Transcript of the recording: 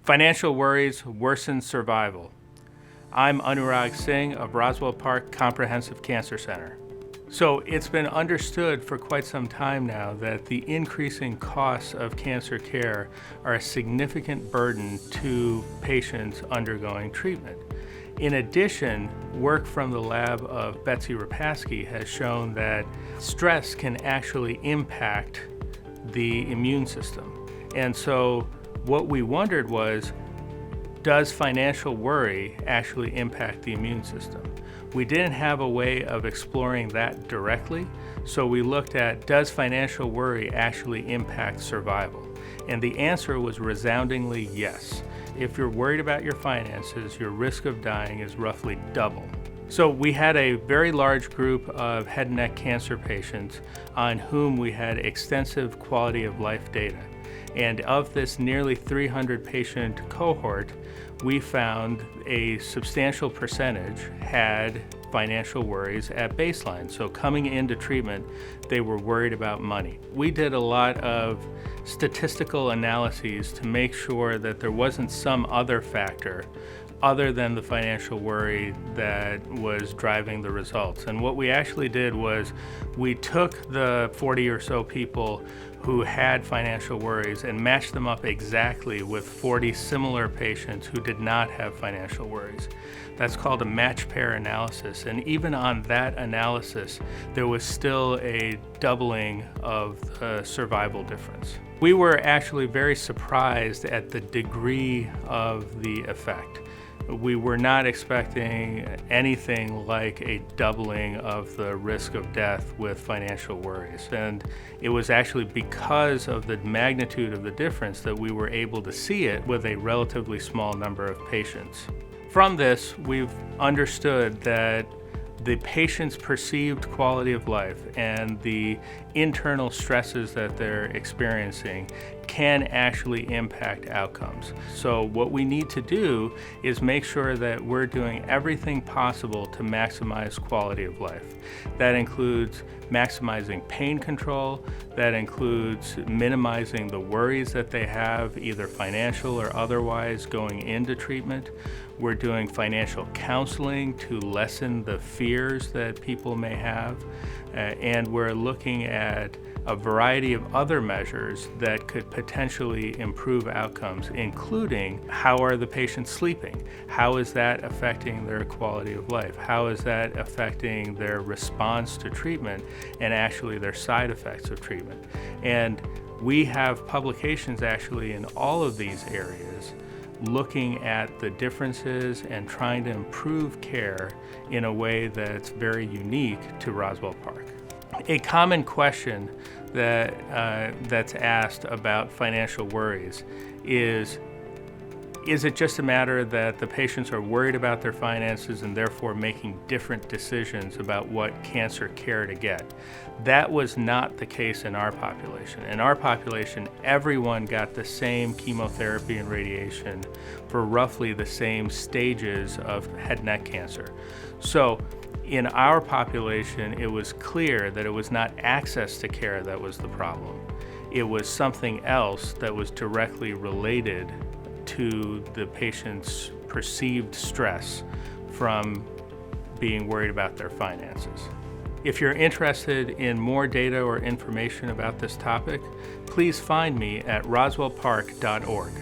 Financial worries worsen survival. I'm Anurag Singh of Roswell Park Comprehensive Cancer Center. So it's been understood for quite some time now that the increasing costs of cancer care are a significant burden to patients undergoing treatment. In addition, work from the lab of Betsy Rapaski has shown that stress can actually impact the immune system. And so what we wondered was, does financial worry actually impact the immune system? We didn't have a way of exploring that directly, so we looked at, does financial worry actually impact survival? And the answer was resoundingly yes. If you're worried about your finances, your risk of dying is roughly double. So we had a very large group of head and neck cancer patients on whom we had extensive quality of life data. And of this nearly 300 patient cohort, we found a substantial percentage had financial worries at baseline. So coming into treatment, they were worried about money. We did a lot of statistical analyses to make sure that there wasn't some other factor other than the financial worry that was driving the results. And what we actually did was we took the 40 or so people who had financial worries and matched them up exactly with 40 similar patients who did not have financial worries. That's called a match pair analysis. And even on that analysis, there was still a doubling of the survival difference. We were actually very surprised at the degree of the effect. We were not expecting anything like a doubling of the risk of death with financial worries. And it was actually because of the magnitude of the difference that we were able to see it with a relatively small number of patients. From this, we've understood that the patient's perceived quality of life and the internal stresses that they're experiencing can actually impact outcomes. So what we need to do is make sure that we're doing everything possible to maximize quality of life. That includes maximizing pain control, that includes minimizing the worries that they have, either financial or otherwise, going into treatment. We're doing financial counseling to lessen the fears that people may have, and we're looking at a variety of other measures that could potentially improve outcomes, including how are the patients sleeping? How is that affecting their quality of life? How is that affecting their response to treatment and actually their side effects of treatment? And we have publications actually in all of these areas looking at the differences and trying to improve care in a way that's very unique to Roswell Park. A common question that's asked about financial worries is it just a matter that the patients are worried about their finances and therefore making different decisions about what cancer care to get? That was not the case in our population. In our population, everyone got the same chemotherapy and radiation for roughly the same stages of head and neck cancer. So in our population, it was clear that it was not access to care that was the problem. It was something else that was directly related to the patient's perceived stress from being worried about their finances. If you're interested in more data or information about this topic, please find me at roswellpark.org.